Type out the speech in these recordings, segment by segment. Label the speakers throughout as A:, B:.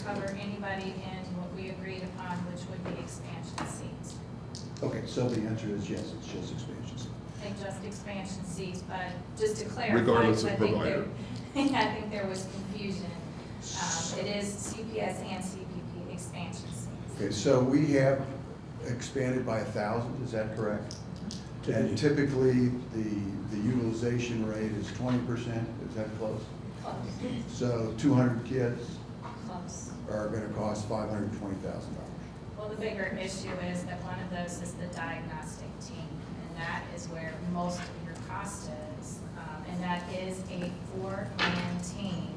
A: cover anybody in what we agreed upon, which would be expansion seats.
B: Okay, so the answer is yes, it's just expansions.
A: I think just expansion seats, but just to clarify.
C: Regardless of
A: I think
C: provider.
A: I think there was confusion. It is CPS and CPP expansion seats.
B: Okay, so we have expanded by 1,000, is that correct? And typically, the utilization rate is 20%, is that close?
A: Close.
B: So 200 kids
A: Close.
B: are gonna cost $520,000.
A: Well, the bigger issue is that one of those is the diagnostic team, and that is where most of your cost is. And that is a 4-man team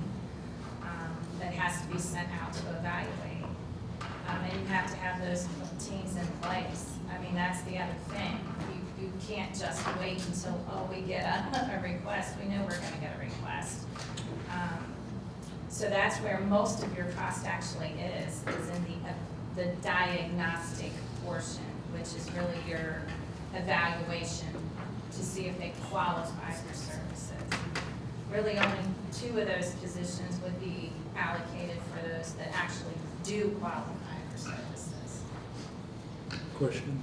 A: that has to be sent out to evaluate. And you have to have those teams in place. I mean, that's the other thing. You can't just wait until, oh, we get a request. We know we're gonna get a request. So that's where most of your cost actually is in the diagnostic portion, which is really your evaluation to see if they qualify for services. Really only 2 of those positions would be allocated for those that actually do qualify for services.
D: Question.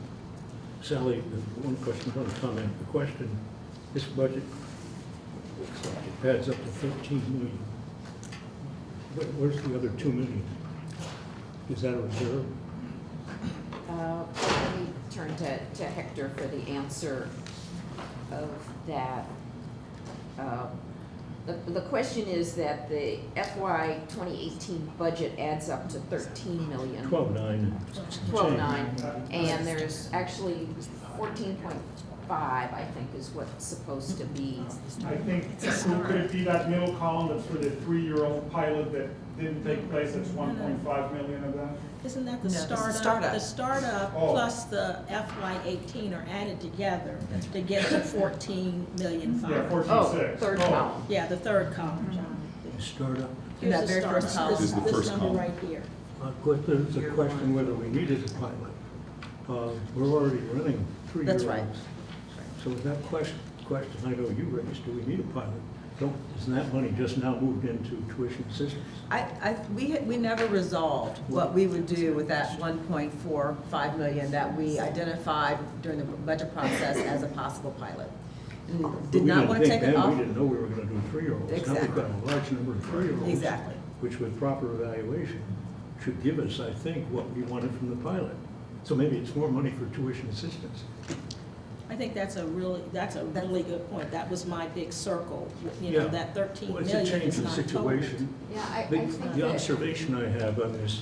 D: Sally, one question, one comment. The question, this budget looks like it adds up to 13 million. Where's the other 2 million? Is that a reserve?
E: Let me turn to Hector for the answer of that. The question is that the FY 2018 budget adds up to 13 million.
D: 12.9.
E: 12.9, and there's actually 14.5, I think, is what's supposed to be.
F: I think, could it be that middle column that's for the 3-year-old pilot that didn't take place, that's 1.5 million of that?
G: Isn't that the
H: No, it's the
G: startup?
H: startup.
G: The startup
F: Oh.
G: plus the FY18 are added together to get to 14 million
F: Yeah,
G: five.
F: 14.6.
E: Third column.
G: Yeah, the 3rd column, John.
D: Startup.
H: In that
G: Here's the
H: very
G: startup.
H: first column.
C: This is the first
G: This number
C: column.
G: right here.
D: There's a question whether we needed a pilot. We're already running 3-year-olds.
H: That's right.
D: So that question I know you raised, do we need a pilot? Isn't that money just now moved into tuition assistance?
H: We never resolved what we would do with that 1.45 million that we identified during the budget process as a possible pilot. And
D: But
H: did
D: we
H: not
D: didn't
H: want to
D: think
H: take it
D: then,
H: off.
D: We didn't know we were gonna do 3-year-olds. Now we've
H: Exactly.
D: got a large number of 3-year-olds.
H: Exactly.
D: Which with proper evaluation should give us, I think, what we wanted from the pilot. So maybe it's more money for tuition assistance.
G: I think that's a really good point. That was my big circle, you know,
D: Yeah.
G: that 13
D: Well,
G: million
D: it's a change
G: is
D: in
G: not total.
D: situation.
E: Yeah, I
D: The
E: think
D: the
E: that,
D: observation I have on this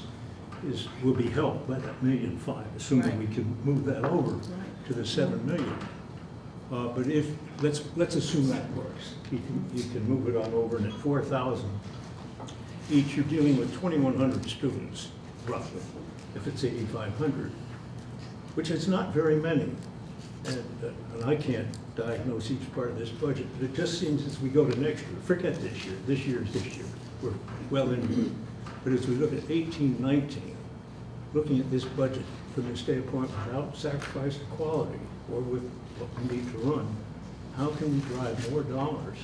D: is we'll be helped by that 1.5 million, assuming we can move that over to the 7 million. But let's assume that works. You can move it on over, and at 4,000 each, you're dealing with 2,100 students, roughly, if it's 8,500, which is not very many. And I can't diagnose each part of this budget, but it just seems as we go to next year, forget this year is this year, we're well into it. But as we look at 18, 19, looking at this budget from this standpoint without sacrifice of quality or with what we need to run, how can we drive more dollars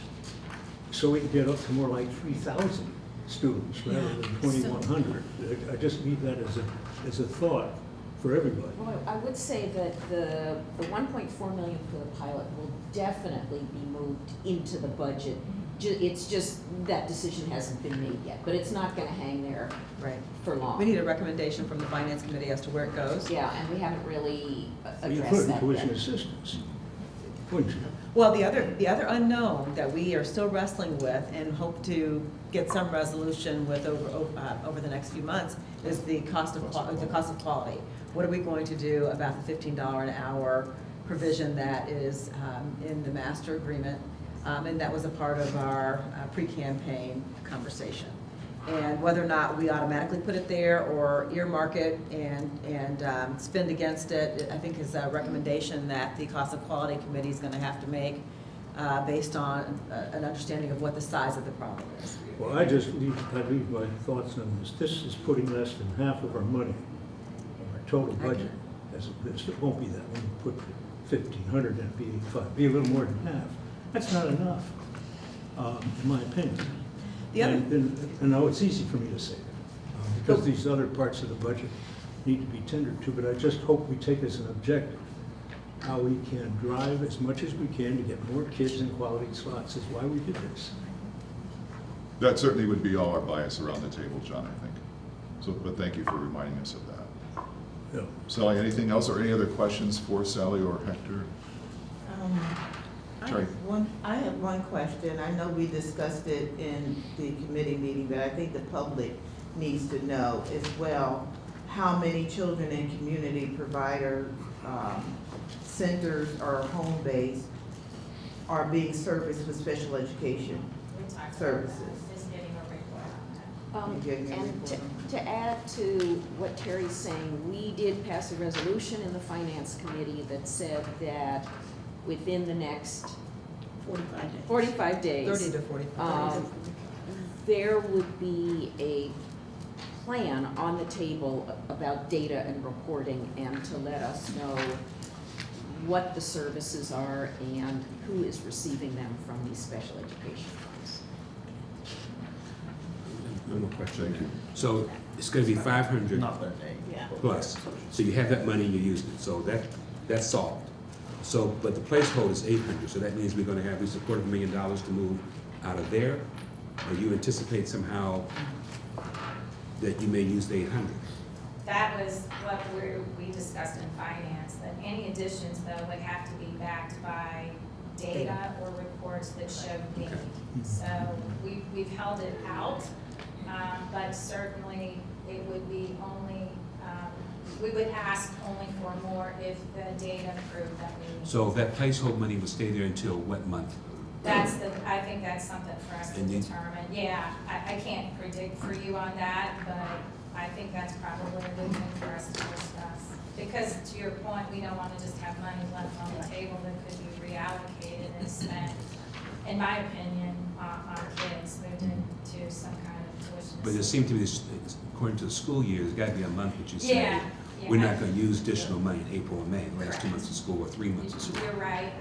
D: so we can get up to more like 3,000 students rather than 2,100? I just leave that as a thought for everybody.
E: well, I would say that the 1.4 million for the pilot will definitely be moved into the budget. It's just, that decision hasn't been made yet, but it's not gonna hang there
H: Right.
E: for long.
H: We need a recommendation from the finance committee as to where it goes.
E: Yeah, and we haven't really
D: You
E: addressed
D: put in
E: that
D: tuition
E: yet.
D: assistance, wouldn't you?
H: Well, the other unknown that we are still wrestling with and hope to get some resolution with over the next few months is the cost of quality. What are we going to do about the $15 an hour provision that is in the master agreement? And that was a part of our pre-campaign conversation. And whether or not we automatically put it there or earmark it and spend against it, I think is a recommendation that the cost of quality committee is going to have to make based on an understanding of what the size of the problem is.
D: Well, I leave my thoughts on this. This is putting less than half of our money in our total budget. As this, it won't be that. When you put 1,500 and it'd be 85, be a little more than half. That's not enough, in my opinion.
H: The other-
D: And I know it's easy for me to say that. because these other parts of the budget need to be tendered to, but I just hope we take as an objective how we can drive as much as we can to get more kids in quality slots is why we did this.
C: That certainly would be all our bias around the table, John, I think. So, but thank you for reminding us of that.
D: Yeah.
C: Sally, anything else or any other questions for Sally or Hector? Sorry.
I: I have one question. I know we discussed it in the committee meeting, but I think the public needs to know as well how many children in community provider centers or home base are being serviced with special education
A: We talked about
I: services.
A: that, is getting a report on that.
I: You're getting a
E: And
I: report.
E: to add to what Terry's saying, we did pass a resolution in the finance committee that said that within the next
G: 45 days.
E: 45 days.
H: 30 to 45.
E: There would be a plan on the table about data and reporting and to let us know what the services are and who is receiving them from these special education funds.
J: No more question.
C: Thank you.
J: So it's gonna be 500
G: Yeah.
J: plus. So you have that money and you're using it, so that's solved. So, but the placeholder is 800, so that means we're gonna have at least $250,000 to move out of there? Or you anticipate somehow that you may use the 800?
A: That was what we discussed in finance, that any additions though would have to be backed by data or reports that show need. So we've held it out, but certainly it would be only, we would ask only for more if the data proved that we need.
J: So that placeholder money will stay there until what month?
A: I think that's something for us to
J: And you-
A: determine. Yeah, I can't predict for you on that, but I think that's probably a good thing for us to discuss. Because to your point, we don't want to just have money left on the table that could be reallocated and spent, in my opinion, on kids moved into some kind of tuition.
J: But it seemed to me, this- according to the school year, there's gotta be a month that you say,
A: Yeah.
J: we're not gonna use additional money in April and May, the last 2 months of school or 3 months of school.
A: You're right,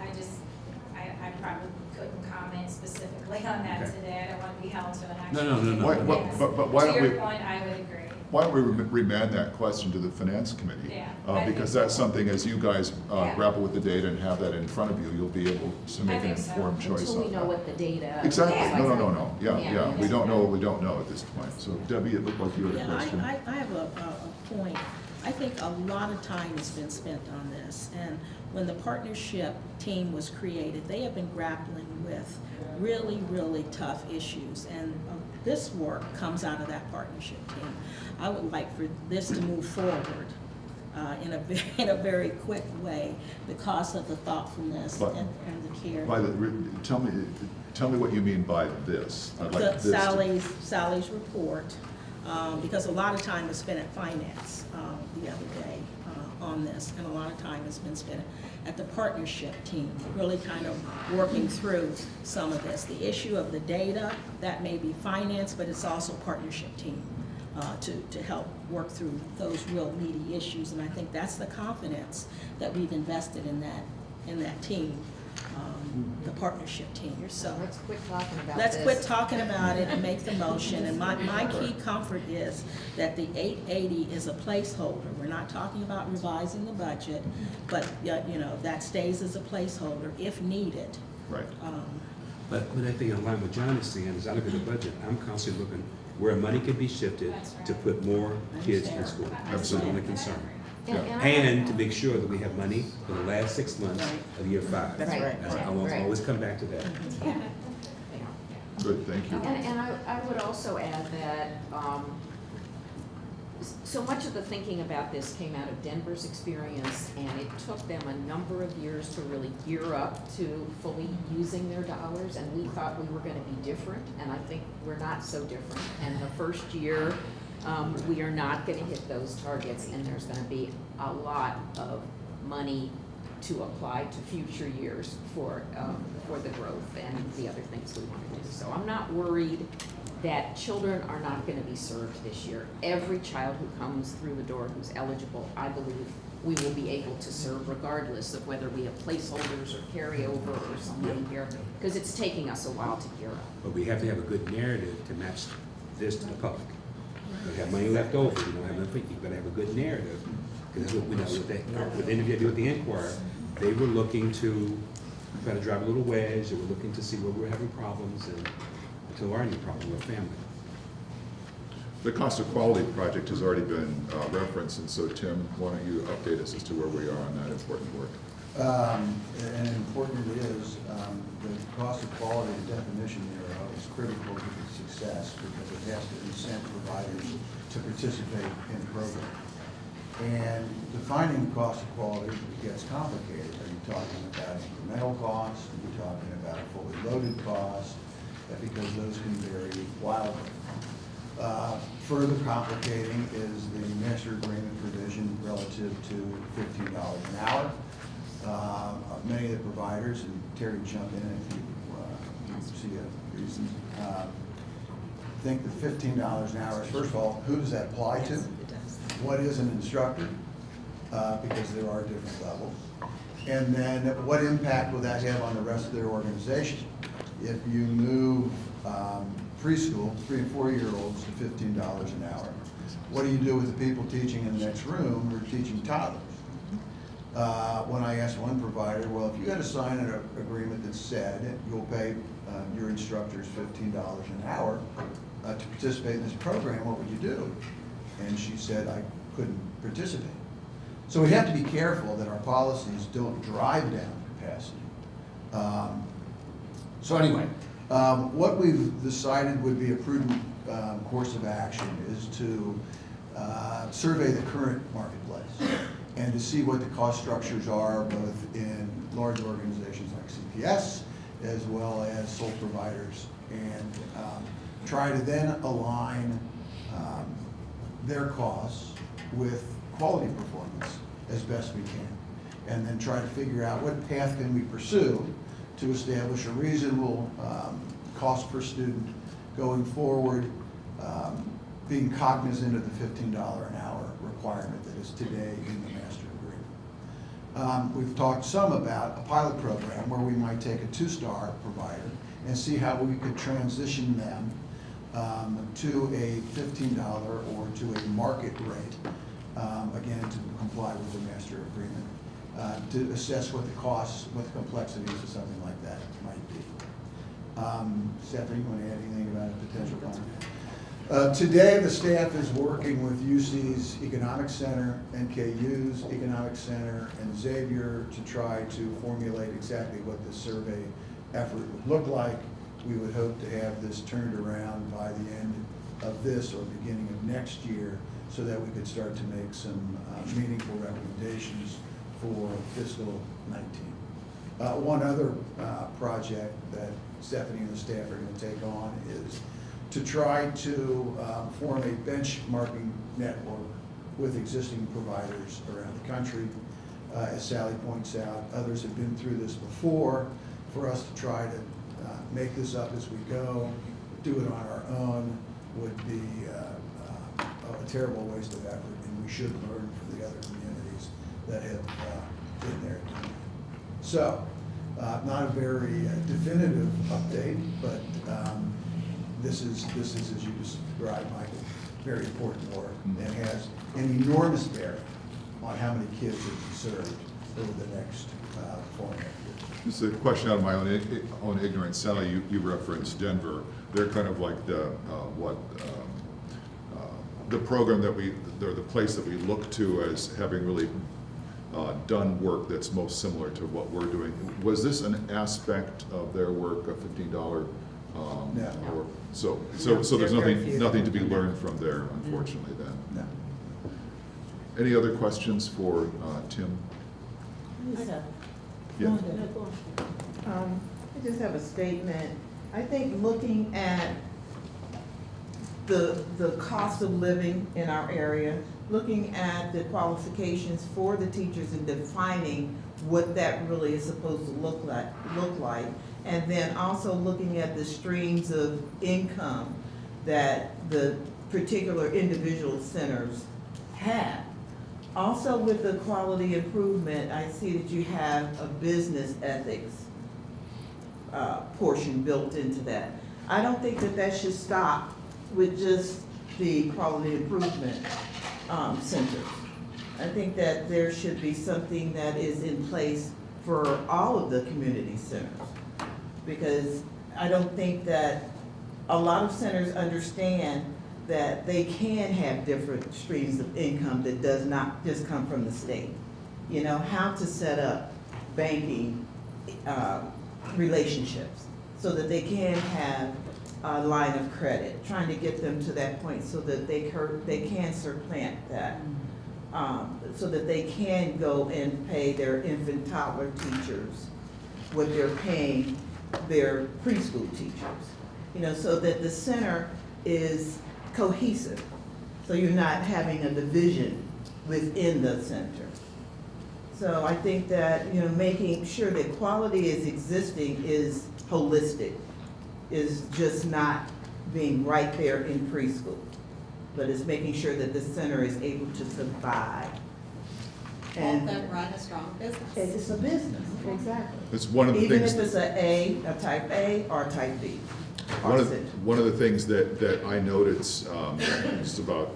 A: I probably couldn't comment specifically on that
J: Okay.
A: today. I don't want to be held to an
J: No,
A: actual.
J: no, no,
C: Why-
J: no.
C: why- but why don't
A: To
C: we-
A: your point, I would agree.
C: Why don't we remand that question to the finance committee?
A: Yeah, I
C: Because
A: think
C: that's
A: so.
C: something, as you guys
A: Yeah.
C: grapple with the data and have that in front of you, you'll be able to make an
A: think so.
C: informed choice
E: Until we
C: on
E: know
C: that.
E: what the data.
C: Exactly,
A: Yeah.
C: no, yeah,
E: Yeah.
C: yeah, we don't know what we don't know at this point. So Debbie, it looked like you had a
G: Yeah,
C: question.
G: I have a point. I think a lot of time has been spent on this, and when the partnership team was created, they have been grappling with really, really tough issues, and this work comes out of that partnership team. I would like for this to move forward in a very quick way because of the thoughtfulness
C: But-
G: and the care.
C: Tell me what you mean by this. I'd like
G: The
C: this to-
G: Sally's report, because a lot of time was spent at finance the other day on this, and a lot of time has been spent at the partnership team, really kind of working through some of this. The issue of the data, that may be finance, but it's also partnership team to help work through those real meaty issues. And I think that's the confidence that we've invested in that team, the partnership team. So
E: Let's quit talking about
G: let's
E: this.
G: quit talking about it and make the motion. And my key comfort is that the 880 is a placeholder. We're not talking about revising the budget, but, you know, that stays as a placeholder if needed.
C: Right.
J: But I think in line with John is saying, as I look at the budget, I'm constantly looking where money can be shifted
A: That's right.
J: to put more kids in school. That's the only concern. And to make sure that we have money for the last 6 months of year 5.
H: That's right.
J: I will always come back to that.
E: Yeah.
C: Good, thank you.
E: And I would also add that, so much of the thinking about this came out of Denver's experience, and it took them a number of years to really gear up to fully using their dollars, and we thought we were gonna be different, and I think we're not so different. And the first year, we are not gonna hit those targets, and there's gonna be a lot of money to apply to future years for the growth and the other things we want to do. So I'm not worried that children are not gonna be served this year. Every child who comes through the door who's eligible, I believe, we will be able to serve regardless of whether we have placeholders or carryover or something here, because it's taking us a while to gear up.
J: But we have to have a good narrative to match this to the public. You have money left over, you don't have enough, you've got to have a good narrative. Because that's what we know with the interview I did with the Inquirer, they were looking to try to drive a little wedge, they were looking to see where we were having problems, and until there are any problem with family.
C: The cost of quality project has already been referenced, and so Tim, why don't you update us as to where we are on that important work?
B: And important it is, the cost of quality definition thereof is critical to the success because it has to incent providers to participate in the program. And defining the cost of quality gets complicated. Are you talking about incremental costs? Are you talking about a fully loaded cost? Because those can vary wildly. Further complicating is the master agreement provision relative to $15 an hour. Many of the providers, and Terry, jump in if you see a reason, think that $15 an hour is, first of all, who does that apply to? What is an instructor? Because there are different levels. And then what impact will that have on the rest of their organization? If you move preschool, 3 and 4 year olds to $15 an hour, what do you do with the people teaching in the next room who are teaching toddlers? When I asked one provider, well, if you had to sign an agreement that said you'll pay your instructors $15 an hour to participate in this program, what would you do? And she said, I couldn't participate. So we have to be careful that our policies don't drive down capacity. So anyway, what we've decided would be a prudent course of action is to survey the current marketplace and to see what the cost structures are both in large organizations like CPS as well as sole providers, and try to then align their costs with quality performance as best we can, and then try to figure out what path can we pursue to establish a reasonable cost per student going forward, being cognizant of the $15 an hour requirement that is today in the master agreement. We've talked some about a pilot program where we might take a 2-star provider and see how we could transition them to a $15 or to a market rate, again, to comply with the master agreement, to assess what the costs, what the complexities of something like that might be. Stephanie, you want to add anything about a potential contract? Today, the staff is working with UC's Economic Center, NKU's Economic Center, and Xavier to try to formulate exactly what the survey effort would look like. We would hope to have this turned around by the end of this or beginning of next year so that we could start to make some meaningful recommendations for fiscal 19. One other project that Stephanie and the staff are going to take on is to try to form a benchmarking network with existing providers around the country. As Sally points out, others have been through this before. For us to try to make this up as we go, do it on our own, would be a terrible waste of effort, and we should learn from the other communities that have been there doing it. So, not a very definitive update, but this is, as you described, Michael, very important work and has an enormous bearing on how many kids are served over the next 4.5 years.
C: This is a question out of my own ignorance. Sally, you referenced Denver. They're kind of like the program that they're the place that we look to as having really done work that's most similar to what we're doing. Was this an aspect of their work, a $15?
B: No.
C: Or, so
H: No,
C: there's
H: they're very few.
C: nothing to be learned from there, unfortunately. Then.
B: No.
C: Any other questions for Tim? Yeah.
I: I just have a statement. I think looking at the cost of living in our area, looking at the qualifications for the teachers and defining what that really is supposed to look like, and then also looking at the streams of income that the particular individual centers have. Also with the quality improvement, I see that you have a business ethics portion built into that. I don't think that that should stop with just the quality improvement centers. I think that there should be something that is in place for all of the community centers. Because I don't think that a lot of centers understand that they can have different streams of income that does not just come from the state. You know, how to set up banking relationships so that they can have a line of credit, trying to get them to that point so that they can supplant that. So that they can go and pay their infant toddler teachers what they're paying their preschool teachers. You know, so that the center is cohesive. So you're not having a division within the center. So I think that, you know, making sure that quality is existing is holistic, is just not being right there in preschool, but is making sure that the center is able to survive.
K: Help them run a strong business.
I: It's a business, exactly.
C: It's one of the
I: Even
C: things.
I: if it's a type A or type B.
C: One of the things that I noted, just about,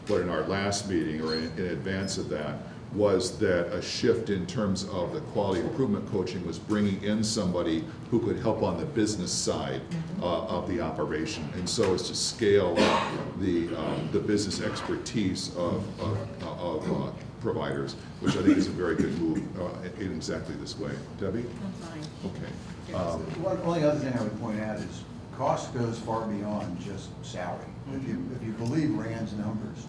C: in our last meeting or in advance of that, was that a shift in terms of the quality improvement coaching was bringing in somebody who could help on the business side of the operation. And so it's to scale up the business expertise of providers, which I think is a very good move in exactly this way. Debbie?
G: I'm fine.
C: Okay.
B: One only other thing I would point out is cost goes far beyond just salary. If you believe Rand's numbers,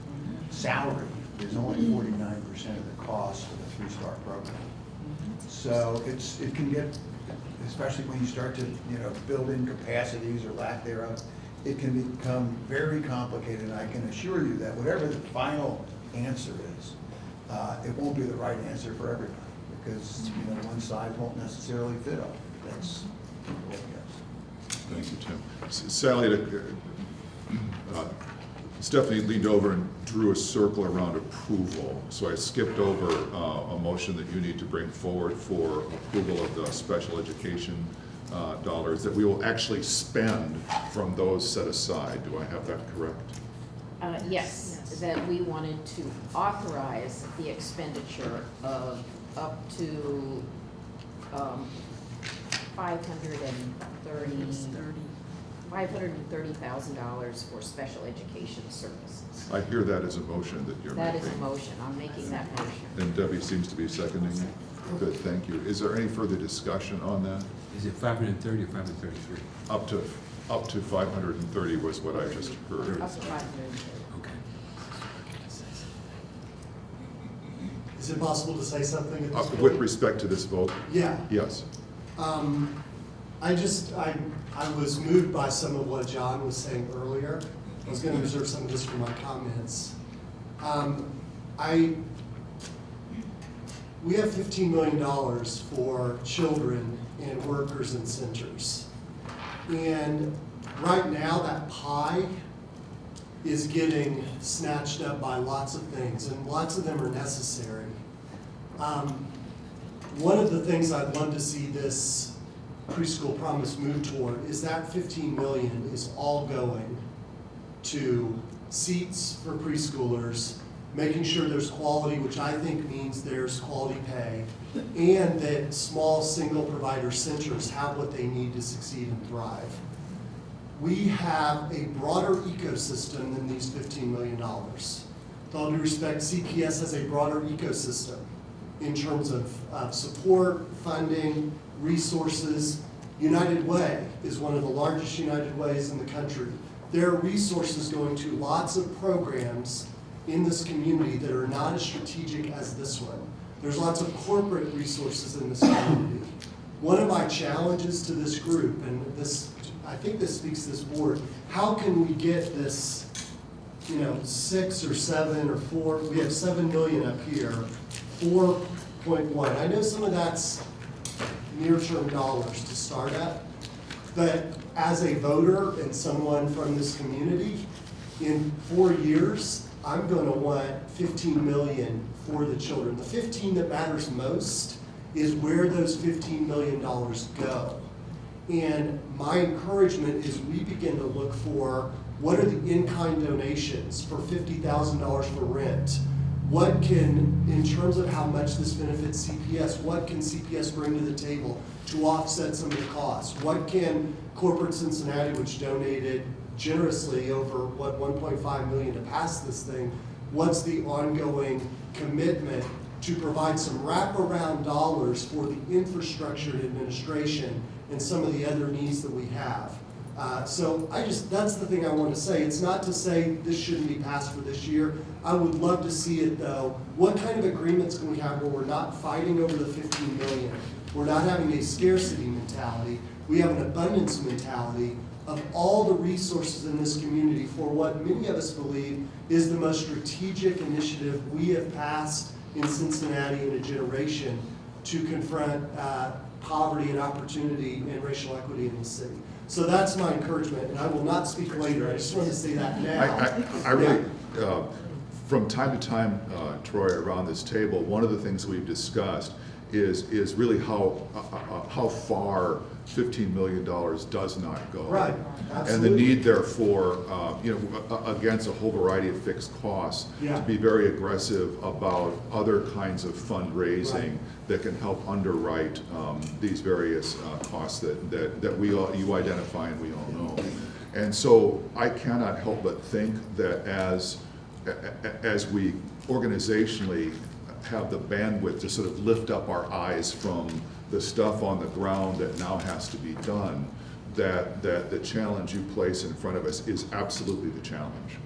B: salary is only 49% of the cost of a three-star program. So it can get, especially when you start to build in capacities or lack thereof, it can become very complicated. And I can assure you that whatever the final answer is, it won't be the right answer for everybody because one size won't necessarily fit all. That's what I guess.
C: Thank you, Tim. Sally, Stephanie leaned over and drew a circle around approval. So I skipped over a motion that you need to bring forward for approval of the special education dollars that we will actually spend from those set aside. Do I have that correct?
E: Yes, that we wanted to authorize the expenditure of up to $530,000 for special education services.
C: I hear that as a motion that you're making.
E: That is a motion, I'm making that motion.
C: And Debbie seems to be seconding it. Good, thank you. Is there any further discussion on that?
J: Is it 530 or 533?
C: Up to 530 was what I just heard.
E: Up to 530.
J: Okay.
L: Is it possible to say something at this point?
C: With respect to this vote?
L: Yeah.
C: Yes.
L: I was moved by some of what John was saying earlier. I was going to reserve some of this for my comments. We have $15 million for children and workers and centers. And right now that pie is getting snatched up by lots of things, and lots of them are necessary. One of the things I'd love to see this preschool promise move toward is that 15 million is all going to seats for preschoolers, making sure there's quality, which I think means there's quality pay, and that small single provider centers have what they need to succeed and thrive. We have a broader ecosystem than these $15 million. With all due respect, CPS has a broader ecosystem in terms of support, funding, resources. United Way is one of the largest United Ways in the country. There are resources going to lots of programs in this community that are not as strategic as this one. There's lots of corporate resources in this community. One of my challenges to this group, and this, I think this speaks to this board, how can we get this, 6 or 7 or 4, we have 7 million up here, 4.1. I know some of that's near-term dollars to start at, but as a voter and someone from this community, in 4 years, I'm going to want 15 million for the children. The 15 that matters most is where those $15 million go. And my encouragement is we begin to look for what are the in-kind donations for $50,000 for rent? What can, in terms of how much this benefits CPS, what can CPS bring to the table to offset some of the costs? What can corporate Cincinnati, which donated generously over, what, 1.5 million to pass this thing, what's the ongoing commitment to provide some wraparound dollars for the infrastructure and administration and some of the other needs that we have? So that's the thing I want to say. It's not to say this shouldn't be passed for this year. I would love to see it though. What kind of agreements can we have where we're not fighting over the 15 million? We're not having a scarcity mentality. We have an abundance mentality of all the resources in this community for what many of us believe is the most strategic initiative we have passed in Cincinnati in a generation to confront poverty and opportunity and racial equity in the city. So that's my encouragement, and I will not speak later. I just want to say that now.
C: I really, from time to time, Troy, around this table, one of the things we've discussed is really how far $15 million does not go.
L: Right,
C: And the
L: absolutely.
C: need therefore, against a whole variety of fixed costs,
L: Yeah.
C: to be very aggressive about other kinds of fundraising
L: Right.
C: that can help underwrite these various costs that you identify and we all know. And so I cannot help but think that as we organizationally have the bandwidth to sort of lift up our eyes from the stuff on the ground that now has to be done, that the challenge you place in front of us is absolutely the challenge,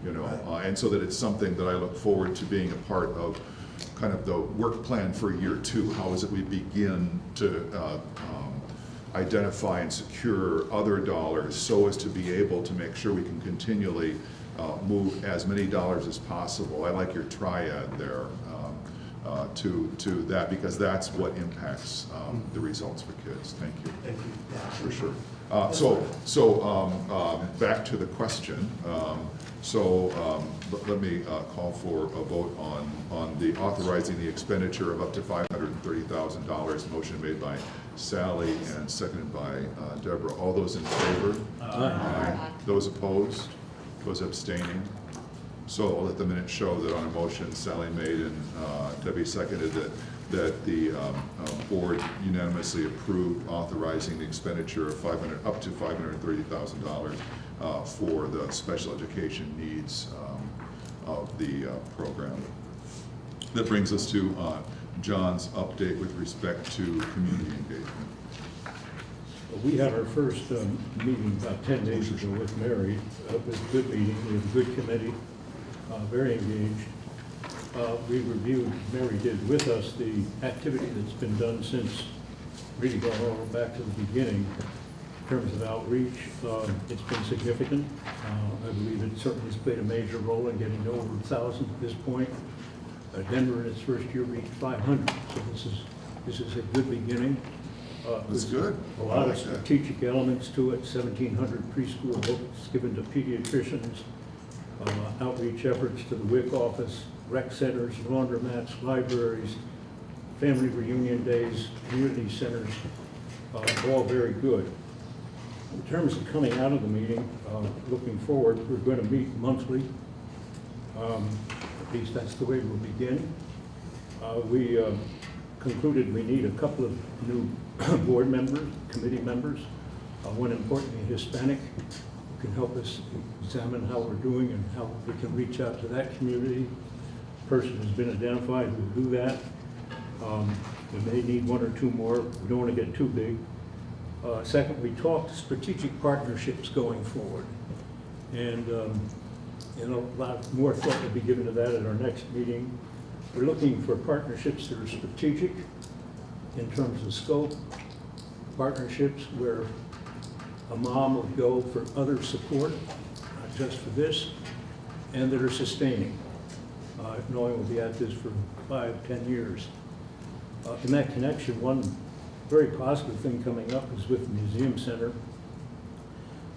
C: and so that it's something that I look forward to being a part of, kind of the work plan for year 2. How is it we begin to identify and secure other dollars so as to be able to make sure we can continually move as many dollars as possible. I like your triad there. To that, because that's what impacts the results for kids. Thank you.
L: Thank you. Yeah.
C: For sure. So back to the question. Let me call for a vote on the authorizing the expenditure of up to $530,000. Motion made by Sally and seconded by Deborah. All those in favor? Aye. Those opposed? Those abstaining? So I'll let the minutes show that on a motion Sally made and Debbie seconded that the board unanimously approved authorizing the expenditure of up to $530,000 for the special education needs of the program. That brings us to John's update with respect to community engagement.
D: We had our first meeting about 10 days ago with Mary. It was a good meeting. We have a good committee. Very engaged. We reviewed, Mary did with us, the activity that's been done since, really going all back to the beginning in terms of outreach. It's been significant. I believe it certainly has played a major role in getting over 1,000 at this point. Denver in its first year reached 500, so this is a good beginning.
C: That's good.
D: A lot of strategic elements to it, 1,700 preschool books given to pediatricians, outreach efforts to the WIC office, rec centers, laundromats, libraries, family reunion days, community centers, all very good. In terms of coming out of the meeting, looking forward, we're going to meet monthly. At least that's the way we'll begin. We concluded we need a couple of new board members, committee members, one importantly Hispanic, who can help us examine how we're doing and how we can reach out to that community. Person has been identified who will do that. We may need one or two more. We don't want to get too big. Second, we talked strategic partnerships going forward. And a lot more thought will be given to that at our next meeting. We're looking for partnerships that are strategic in terms of scope, partnerships where a mom would go for other support, not just for this, and that are sustaining, knowing we'll be at this for 5-10 years. In that connection, one very positive thing coming up is with the Museum Center.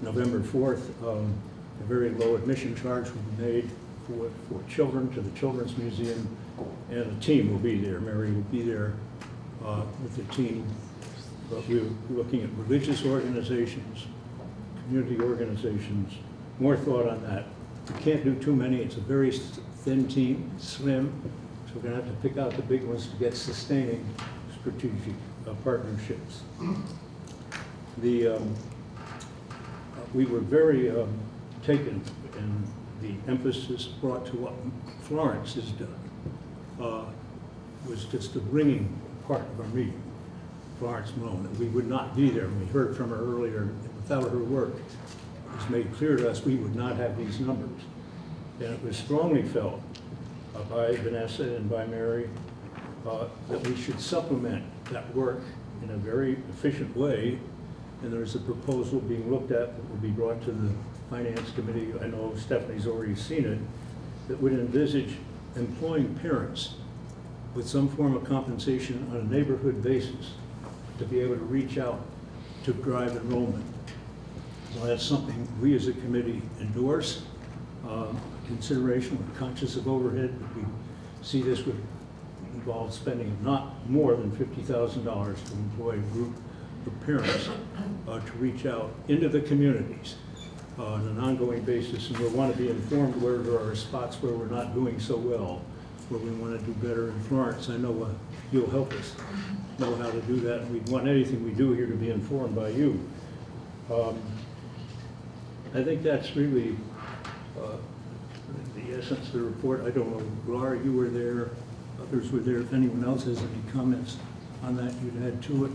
D: November 4th, a very low admission charge will be made for children to the Children's Museum, and a team will be there. Mary will be there with the team but we're looking at religious organizations, community organizations, more thought on that. We can't do too many, it's a very thin team, slim, so we're gonna have to pick out the big ones to get sustaining strategic partnerships. We were very taken in the emphasis brought to what Florence has done. Was just a ringing part of our meeting. Florence Malone, and we would not be there. We heard from her earlier, and without her work, it was made clear to us we would not have these numbers. And it was strongly felt by Vanessa and by Mary that we should supplement that work in a very efficient way. And there's a proposal being looked at that will be brought to the Finance Committee. I know Stephanie's already seen it, that would envisage employing parents with some form of compensation on a neighborhood basis to be able to reach out to drive enrollment. So that's something we as a committee endorse. Consideration, we're conscious of overhead, but we see this would involve spending not more than $50,000 to employ a group of parents to reach out into the communities on an ongoing basis. And we'll want to be informed where there are spots where we're not doing so well, where we want to do better in Florence. I know you'll help us know how to do that. We want anything we do here to be informed by you. I think that's really the essence of the report. I don't know, Laura, you were there, others were there. If anyone else has any comments on that you'd add to it.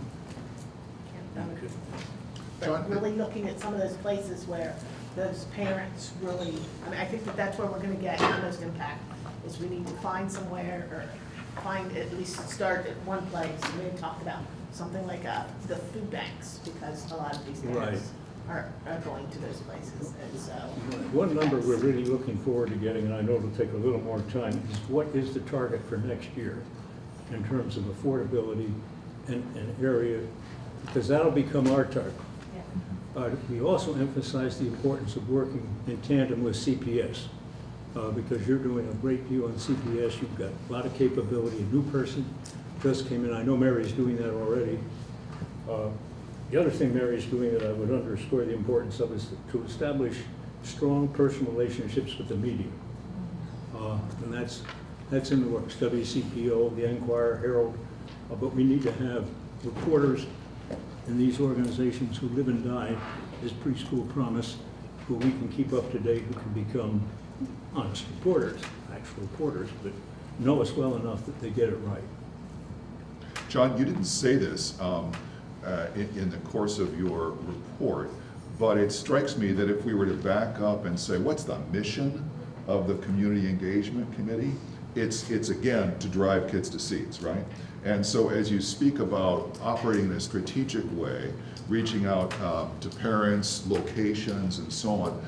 M: But really looking at some of those places where those parents really, I mean, I think that that's where we're gonna get the most impact, is we need to find somewhere, or find, at least start at one place. We had talked about something like the food banks, because a lot of these parents are going to those places, and so.
D: One number we're really looking forward to getting, and I know it'll take a little more time, is what is the target for next year in terms of affordability and area, because that'll become our target. We also emphasize the importance of working in tandem with CPS, because you're doing a great deal on CPS. You've got a lot of capability. A new person just came in. I know Mary's doing that already. The other thing Mary's doing that I would underscore the importance of is to establish strong personal relationships with the media. And that's in the works. WCPO, the Enquirer, Herald, but we need to have reporters in these organizations who live and die as Preschool promise, who we can keep up to date, who can become honest reporters, actual reporters, but know us well enough that they get it right.
C: John, you didn't say this in the course of your report, but it strikes me that if we were to back up and say, what's the mission of the Community Engagement Committee? It's again, to drive kids to seats, right? And so as you speak about operating in a strategic way, reaching out to parents, locations, and so on,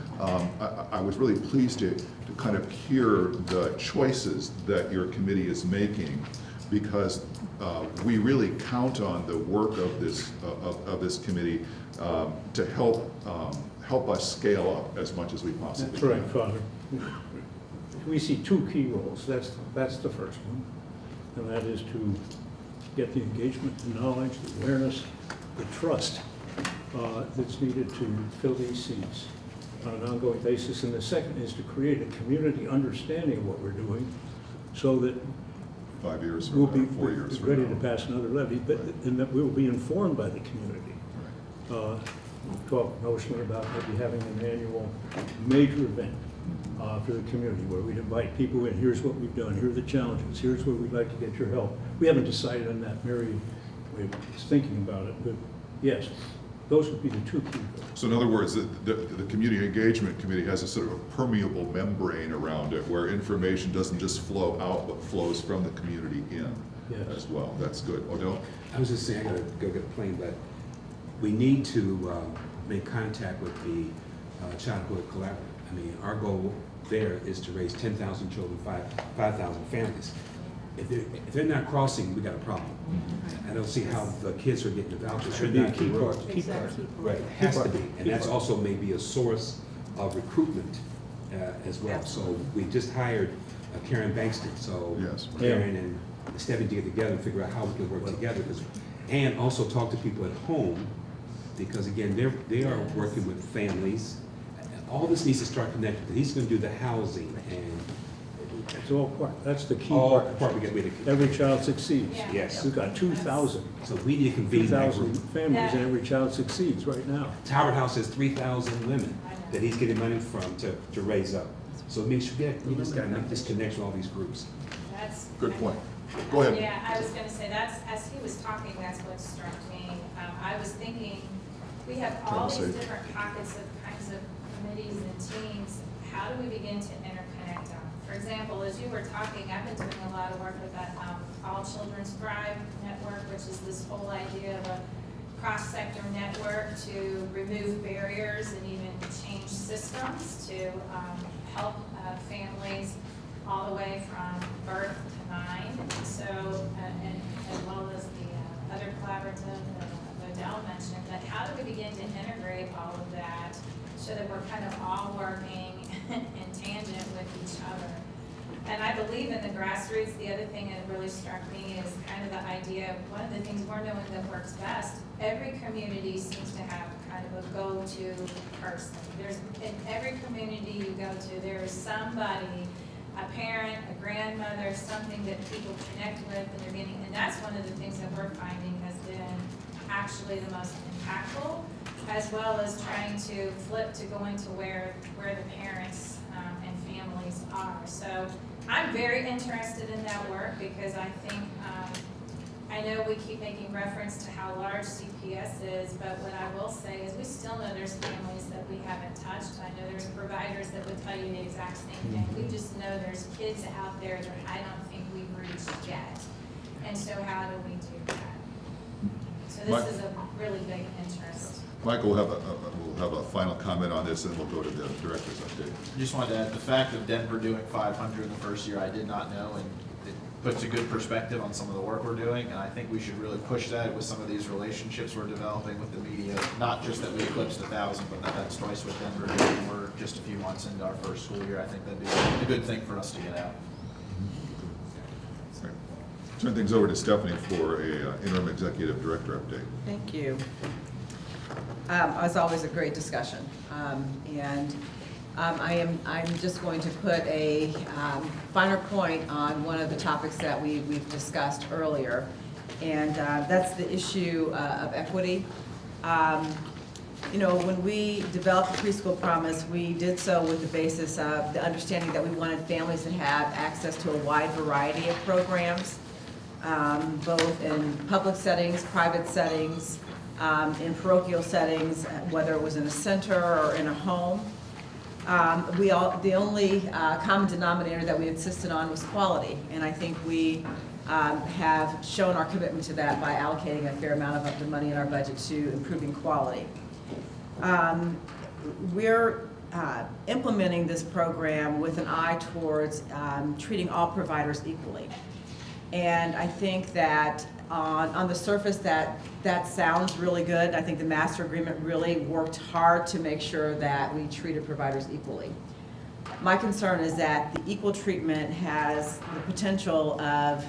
C: I was really pleased to kind of hear the choices that your committee is making, because we really count on the work of this committee to help us scale up as much as we possibly can.
D: That's right, Father. We see two key roles. That's the first one, and that is to get the engagement, the knowledge, the awareness, the trust that's needed to fill these seats on an ongoing basis. And the second is to create a community understanding of what we're doing, so that
C: 5 years
D: we'll
C: from
D: be
C: now, 4 years from
D: ready
C: now.
D: to pass another levy, and that we'll be informed by the community. We talk notionally about maybe having an annual major event for the community, where we'd invite people in. Here's what we've done, here are the challenges, here's where we'd like to get your help. We haven't decided on that. Mary was thinking about it, but yes, those would be the two key goals.
C: So in other words, the Community Engagement Committee has a sort of a permeable membrane around it, where information doesn't just flow out, but flows from the community in as well. That's good. Odell?
J: I was just saying, I gotta go get a plane, but we need to make contact with the Childhood Collaborative. I mean, our goal there is to raise 10,000 children, 5,000 families. If they're not crossing, we got a problem. I don't see how the kids are getting the vouchers.
D: Should be a key part.
J: Right, it has to be, and that's also maybe a source of recruitment as well. So we just hired Karen Bankston, so
C: Yes.
J: Karen and Stephanie to get together and figure out how we can work together, because And also talk to people at home, because again, they are working with families. All this needs to start connected. He's gonna do the housing and
D: It's all part, that's the key
J: all
D: part.
J: part we got to
D: Every child succeeds.
A: Yeah.
J: Yes.
D: We've got 2,000,
J: So we need to convene that
D: 2,000
J: group.
D: families, and every child succeeds right now.
J: Howard House has 3,000 women that he's getting money from to raise up. So it means we just gotta make this connection, all these groups.
A: That's.
C: Good point. Go ahead.
A: Yeah, I was gonna say, that's, as he was talking, that's what struck me. I was thinking, we have all these
C: Conversation.
A: different pockets of kinds of committees and teams. How do we begin to interconnect them? For example, as you were talking, I've been doing a lot of work with that All Children's Thrive Network, which is this whole idea of a cross-sector network to remove barriers and even change systems to help families all the way from birth to 9. So, and as well as the other collaborative that Adele mentioned, that how do we begin to integrate all of that so that we're kind of all working in tangent with each other? And I believe in the grassroots. The other thing that really struck me is kind of the idea of one of the things we're doing that works best. Every community seems to have kind of a go-to person. There's, in every community you go to, there is somebody, a parent, a grandmother, something that people connect with, and they're getting, and that's one of the things that we're finding has been actually the most impactful, as well as trying to flip to going to where the parents and families are. So I'm very interested in that work because I think, I know we keep making reference to how large CPS is, but what I will say is we still know there's families that we haven't touched. I know there's providers that would tell you the exact same thing. We just know there's kids out there that I don't think we've reached yet. And so how do we do that? So this is a really big interest.
C: Michael will have a final comment on this, and we'll go to the director's update.
N: I just wanted to add, the fact of Denver doing 500 in the first year, I did not know, and it puts a good perspective on some of the work we're doing, and I think we should really push that with some of these relationships we're developing with the media, not just that we eclipsed 1,000, but that's twice what Denver did, and we're just a few months into our first school year. I think that'd be a good thing for us to get out.
C: Right. Turn things over to Stephanie for a interim executive director update.
H: Thank you. As always, a great discussion. I'm just going to put a finer point on one of the topics that we've discussed earlier, and that's the issue of equity. You know, when we developed the preschool promise, we did so with the basis of the understanding that we wanted families to have access to a wide variety of programs, both in public settings, private settings, in parochial settings, whether it was in a center or in a home. The only common denominator that we insisted on was quality, and I think we have shown our commitment to that by allocating a fair amount of the money in our budget to improving quality. We're implementing this program with an eye towards treating all providers equally. And I think that on the surface that sounds really good. I think the master agreement really worked hard to make sure that we treated providers equally. My concern is that the equal treatment has the potential of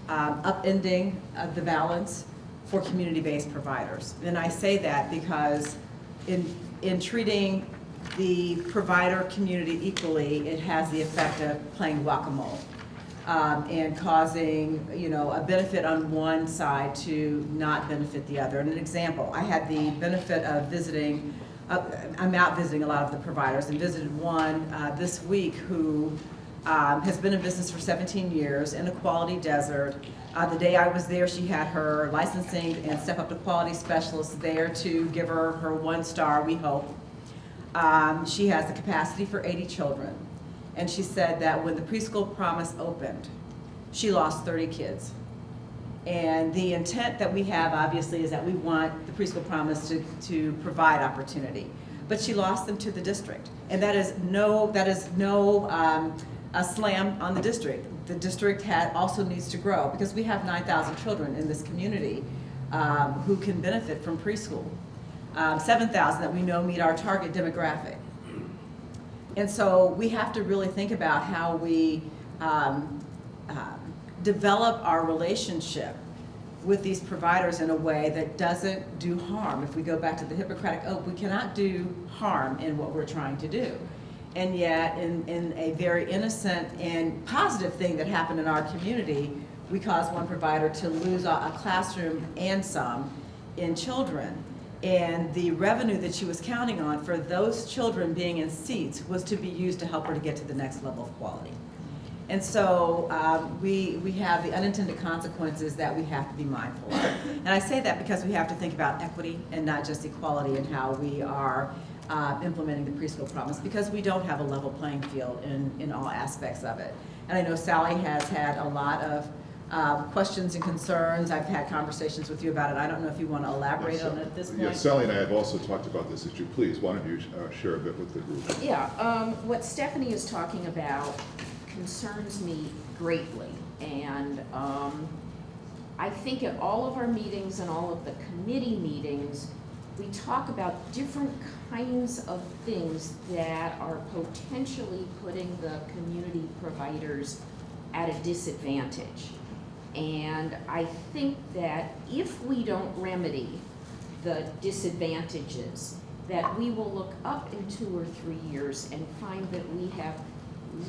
H: upending the balance for community-based providers. And I say that because in treating the provider community equally, it has the effect of playing whack-a-mole. And causing, you know, a benefit on one side to not benefit the other. And an example, I had the benefit of visiting, I'm out visiting a lot of the providers, and visited one this week who has been in business for 17 years in a quality desert. The day I was there, she had her licensing and step up to quality specialist there to give her her 1-star, we hope. She has the capacity for 80 children. And she said that when the preschool promise opened, she lost 30 kids. And the intent that we have, obviously, is that we want the preschool promise to provide opportunity. But she lost them to the district. And that is no a slam on the district. The district also needs to grow, because we have 9,000 children in this community who can benefit from preschool. 7,000 that we know meet our target demographic. And so we have to really think about how we develop our relationship with these providers in a way that doesn't do harm. If we go back to the Hippocratic Oath, we cannot do harm in what we're trying to do. And yet, in a very innocent and positive thing that happened in our community, we caused one provider to lose a classroom and some in children. And the revenue that she was counting on for those children being in seats was to be used to help her to get to the next level of quality. And so we have the unintended consequences that we have to be mindful of. And I say that because we have to think about equity and not just equality in how we are implementing the preschool promise, because we don't have a level playing field in all aspects of it. And I know Sally has had a lot of questions and concerns. I've had conversations with you about it. I don't know if you want to elaborate on it at this point.
C: Yes, Sally and I have also talked about this issue. Please, why don't you share a bit with the group?
E: Yeah, what Stephanie is talking about concerns me greatly. And I think at all of our meetings and all of the committee meetings, we talk about different kinds of things that are potentially putting the community providers at a disadvantage. And I think that if we don't remedy the disadvantages, that we will look up in 2 or 3 years and find that we have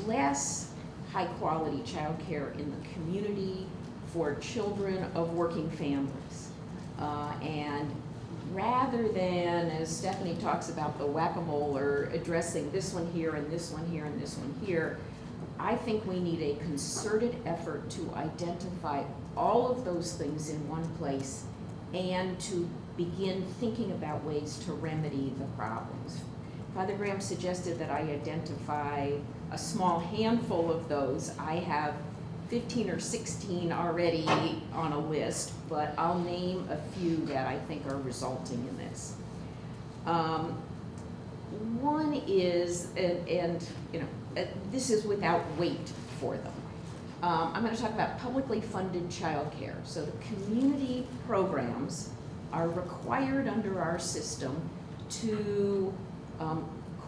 E: less high-quality childcare in the community for children of working families. And rather than, as Stephanie talks about, the whack-a-mole or addressing this one here and this one here and this one here, I think we need a concerted effort to identify all of those things in one place and to begin thinking about ways to remedy the problems. Father Graham suggested that I identify a small handful of those. I have 15 or 16 already on a list, but I'll name a few that I think are resulting in this. One is, and you know, this is without weight for them. I'm going to talk about publicly funded childcare. So the community programs are required under our system to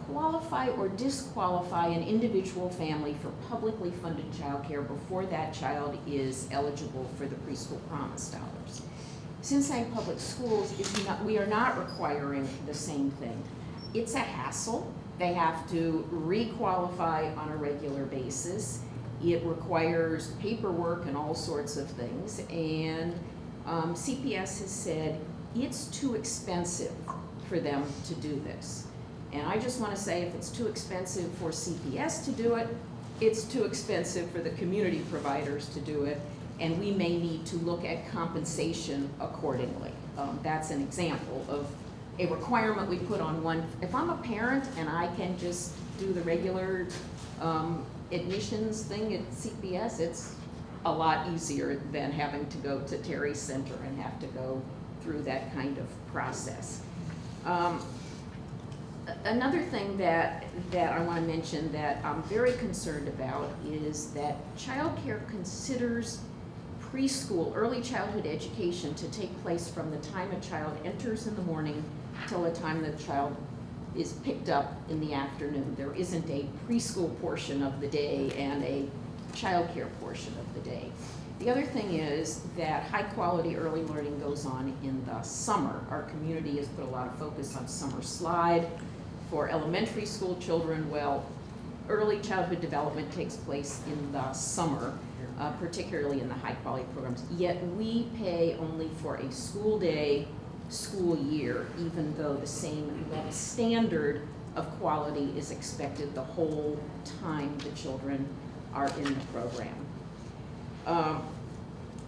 E: qualify or disqualify an individual family for publicly funded childcare before that child is eligible for the preschool promise dollars. Cincinnati Public Schools we are not requiring the same thing. It's a hassle. They have to re-qualify on a regular basis. It requires paperwork and all sorts of things. And CPS has said it's too expensive for them to do this. And I just want to say, if it's too expensive for CPS to do it, it's too expensive for the community providers to do it, and we may need to look at compensation accordingly. That's an example of a requirement we put on one. If I'm a parent and I can just do the regular admissions thing at CPS, it's a lot easier than having to go to Terry Center and have to go through that kind of process. Another thing that I want to mention that I'm very concerned about is that child care considers preschool, early childhood education to take place from the time a child enters in the morning till the time the child is picked up in the afternoon. There isn't a preschool portion of the day and a child care portion of the day. The other thing is that high quality early learning goes on in the summer. Our community has put a lot of focus on summer slide. For elementary school children, well, early childhood development takes place in the summer, particularly in the high quality programs. Yet we pay only for a school day, school year, even though the same standard of quality is expected the whole time the children are in the program.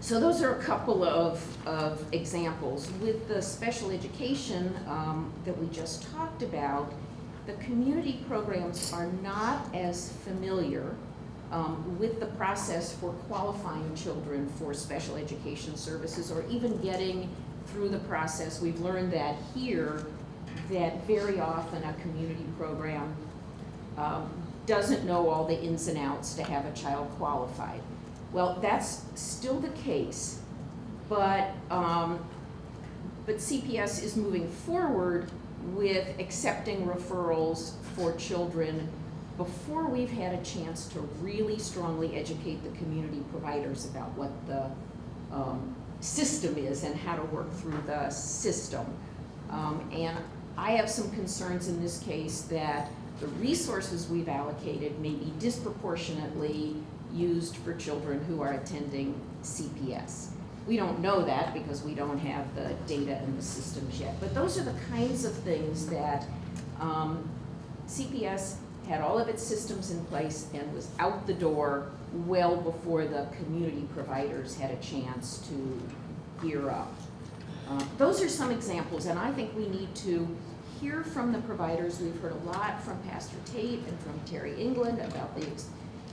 E: So those are a couple of examples. With the special education that we just talked about, the community programs are not as familiar with the process for qualifying children for special education services or even getting through the process. We've learned that here, that very often a community program doesn't know all the ins and outs to have a child qualified. Well, that's still the case, but CPS is moving forward with accepting referrals for children before we've had a chance to really strongly educate the community providers about what the system is and how to work through the system. And I have some concerns in this case that the resources we've allocated may be disproportionately used for children who are attending CPS. We don't know that because we don't have the data in the systems yet, but those are the kinds of things that CPS had all of its systems in place and was out the door well before the community providers had a chance to gear up. Those are some examples, and I think we need to hear from the providers. We've heard a lot from Pastor Tate and from Terry England about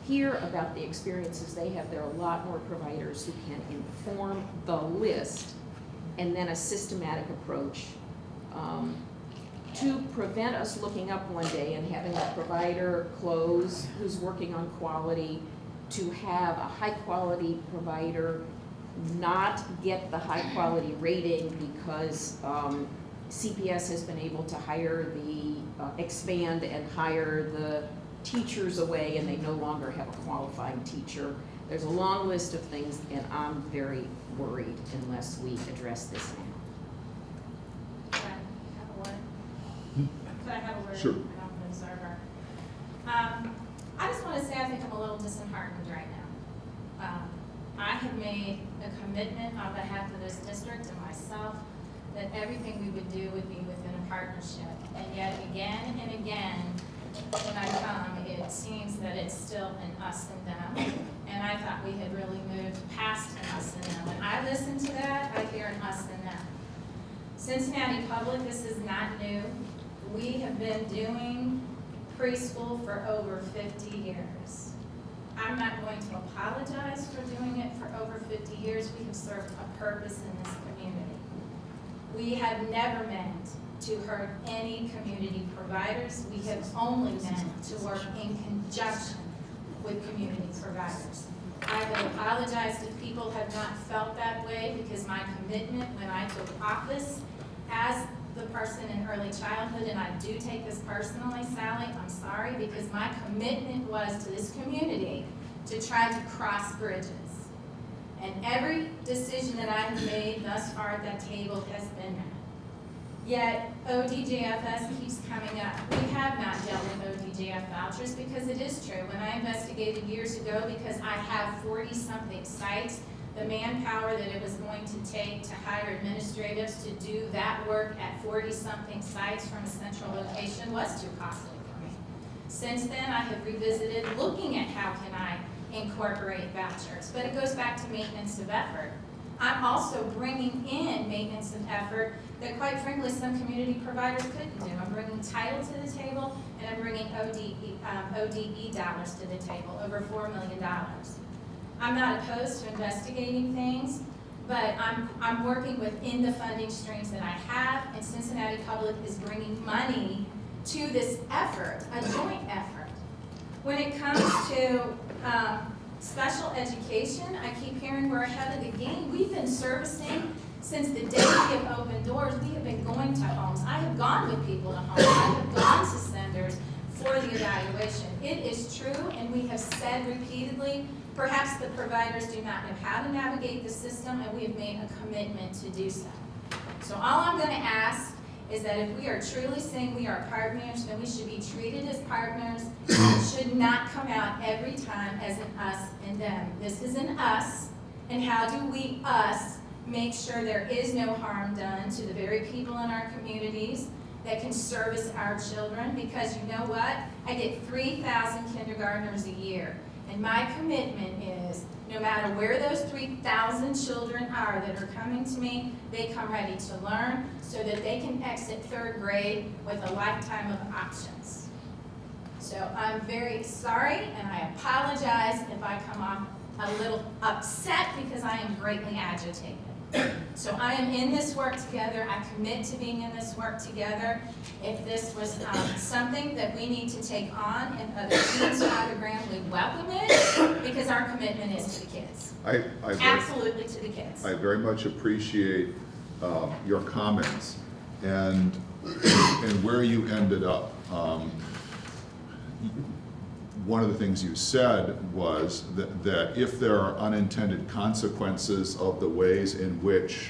E: hear about the experiences they have. There are a lot more providers who can inform the list and then a systematic approach to prevent us looking up one day and having a provider close who's working on quality, to have a high-quality provider not get the high-quality rating because CPS has been able to expand and hire the teachers away, and they no longer have a qualifying teacher. There's a long list of things, and I'm very worried unless we address this now.
A: Could I have a word? Could I have a word?
C: Sure.
A: I don't observe her. I just want to say I think I'm a little disheartened right now. I have made a commitment on behalf of this district and myself that everything we would do would be within a partnership. And yet again and again, when I come, it seems that it's still an us and them. And I thought we had really moved past an us and them. When I listen to that, I hear an us and them. Cincinnati Public, this is not new. We have been doing preschool for over 50 years. I'm not going to apologize for doing it for over 50 years. We have served a purpose in this community. We have never meant to hurt any community providers. We have only meant to work in conjunction with community providers. I will apologize if people have not felt that way, because my commitment when I took office as the person in early childhood, and I do take this personally, Sally, I'm sorry, because my commitment was to this community to try to cross bridges. And every decision that I have made thus far at that table has been met. Yet ODJFS keeps coming up. We have not dealt with ODJF vouchers because it is true. When I investigated years ago, because I have 40-something sites, the manpower that it was going to take to hire administratives to do that work at 40-something sites from a central location was too costly for me. Since then, I have revisited looking at how can I incorporate vouchers, but it goes back to maintenance of effort. I'm also bringing in maintenance of effort that, quite frankly, some community providers couldn't do. I'm bringing title to the table, and I'm bringing ODE dollars to the table, over $4 million. I'm not opposed to investigating things, but I'm working within the funding streams that I have, and Cincinnati Public is bringing money to this effort, a joint effort. When it comes to special education, I keep hearing we're ahead of the game. We've been servicing since the day we have opened doors. We have been going to homes. I have gone with people to homes. I have gone to senders for the evaluation. It is true, and we have said repeatedly, perhaps the providers do not know how to navigate the system, and we have made a commitment to do so. So all I'm going to ask is that if we are truly saying we are partners, then we should be treated as partners. It should not come out every time as an us and them. This is an us, and how do we us make sure there is no harm done to the very people in our communities that can service our children? Because you know what? I get 3,000 kindergartners a year. And my commitment is, no matter where those 3,000 children are that are coming to me, they come ready to learn so that they can exit third grade with a lifetime of options. So I'm very sorry, and I apologize if I come off a little upset because I am greatly agitated. So I am in this work together. I commit to being in this work together. If this was something that we need to take on and other teams out of Graham, we welcome it, because our commitment is to the kids. Absolutely to the kids.
C: I very much appreciate your comments and where you ended up. one of the things you said was that if there are unintended consequences of the ways in which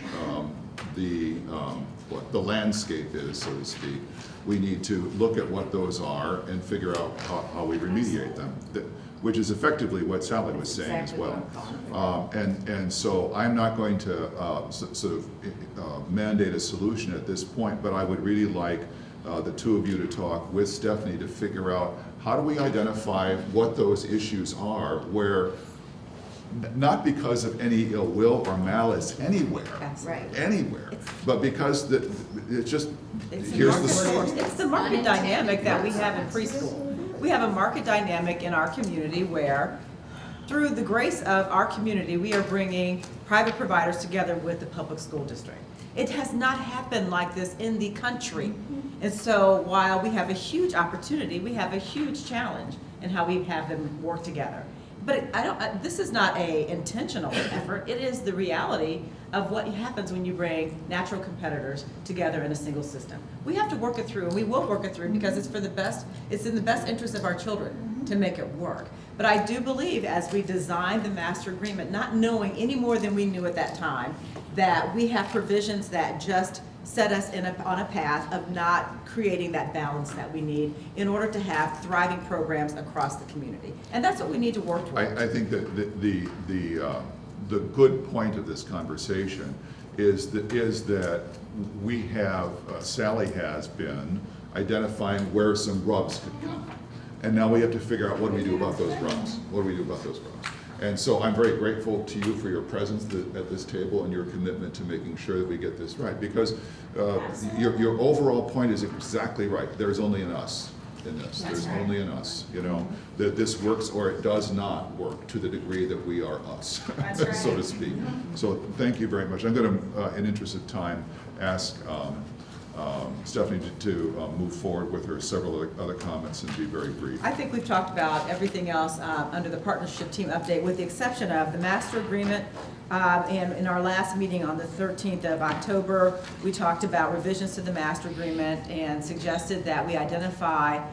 C: what the landscape is, so to speak, we need to look at what those are and figure out how we remediate them, which is effectively what Sally was saying as well. And so I'm not going to sort of mandate a solution at this point, but I would really like the two of you to talk with Stephanie to figure out how do we identify what those issues are where, not because of any ill will or malice anywhere,
E: Right.
C: anywhere, but because it's just,
H: It's
C: here's
H: the
C: the.
H: market force. It's the market dynamic that we have in preschool. We have a market dynamic in our community where, through the grace of our community, we are bringing private providers together with the public school district. It has not happened like this in the country. And so while we have a huge opportunity, we have a huge challenge in how we have them work together. But this is not a intentional effort. It is the reality of what happens when you bring natural competitors together in a single system. We have to work it through, and we will work it through because it's in the best interest of our children to make it work. But I do believe as we designed the master agreement, not knowing any more than we knew at that time, that we have provisions that just set us on a path of not creating that balance that we need in order to have thriving programs across the community. And that's what we need to work towards.
C: I think that the good point of this conversation is that we have, Sally has been identifying where some rubs could come. And now we have to figure out what do we do about those rubs? What do we do about those rubs? And so I'm very grateful to you for your presence at this table and your commitment to making sure that we get this right. Because your overall point is exactly right. There's only an us in this. There's only an us, that this works or it does not work to the degree that we are us, so to speak. So thank you very much. I'm going to, in interest of time, ask Stephanie to move forward with her several other comments and be very brief.
H: I think we've talked about everything else under the partnership team update, with the exception of the master agreement. And in our last meeting on the 13th of October, we talked about revisions to the master agreement and suggested that we identify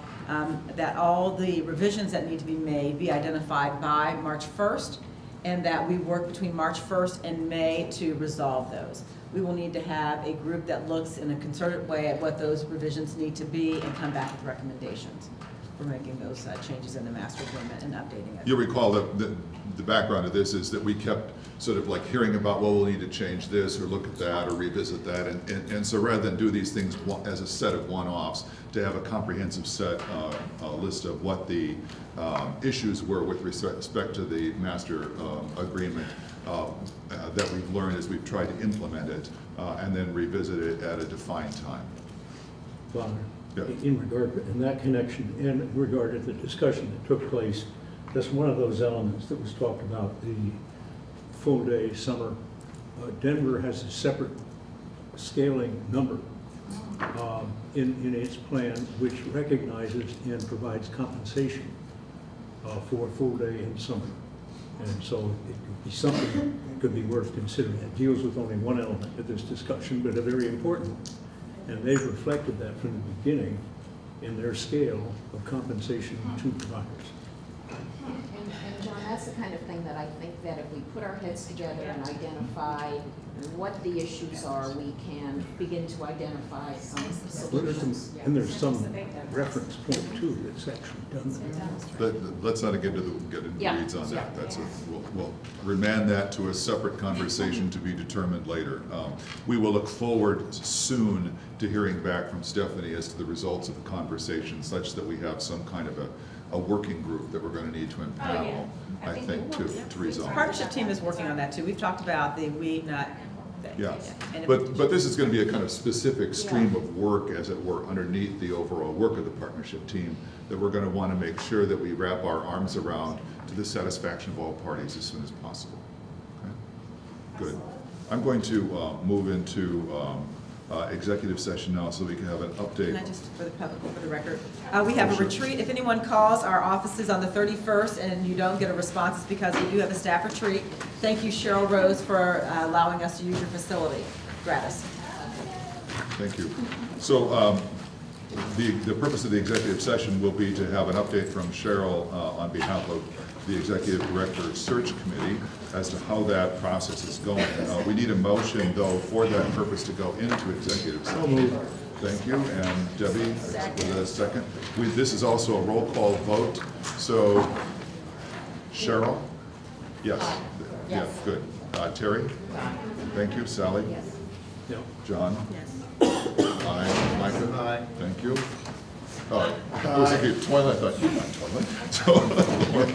H: that all the revisions that need to be made be identified by March 1st, and that we work between March 1st and May to resolve those. We will need to have a group that looks in a concerted way at what those revisions need to be and come back with recommendations for making those changes in the master agreement and updating it.
C: You'll recall that the background of this is that we kept sort of like hearing about, well, we'll need to change this or look at that or revisit that. And so rather than do these things as a set of one-offs, to have a comprehensive set list of what the issues were with respect to the master agreement that we've learned as we've tried to implement it and then revisit it at a defined time.
D: Father,
C: Yeah.
D: in that connection, in regard to the discussion that took place, that's one of those elements that was talked about, the full day summer. Denver has a separate scaling number in its plan, which recognizes and provides compensation for a full day in summer. And so it could be something that could be worth considering. It deals with only one element of this discussion, but a very important one. And they've reflected that from the beginning in their scale of compensation to providers.
E: And John, that's the kind of thing that I think that if we put our heads together and identify what the issues are, we can begin to identify some solutions.
D: And there's some reference point too that's actually done there.
C: Let's not get into the weeds on that. We'll remand that to a separate conversation to be determined later. We will look forward soon to hearing back from Stephanie as to the results of the conversation, such that we have some kind of a working group that we're going to need to empanel, I think, to resolve.
H: The partnership team is working on that too. We've talked about the we, not they.
C: Yeah,
H: And
C: but this is going to be a kind of specific stream of work, as it were, underneath the overall work of the partnership team that we're going to want to make sure that we wrap our arms around to the satisfaction of all parties as soon as possible. Okay? Good. I'm going to move into executive session now so we can have an update.
H: Can I just, for the public, for the record, we have a retreat. If anyone calls our offices on the 31st and you don't get a response, it's because we do have a staff retreat. Thank you, Cheryl Rose, for allowing us to use your facility. Gratis.
C: Thank you. So the purpose of the executive session will be to have an update from Cheryl on behalf of the Executive Director Search Committee as to how that process is going. We need a motion, though, for that purpose to go into executive session. Thank you, and Debbie, with a second. This is also a roll call vote, so Cheryl? Yes. Yeah, good. Terry? Thank you. Sally?
E: Yes.
C: John?
G: Yes.
C: Aye. Micah?
N: Aye.
C: Thank you. Oh, it was like a toilet, I thought you meant toilet. So, Laura,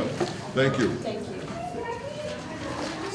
C: thank you.
G: Thank you.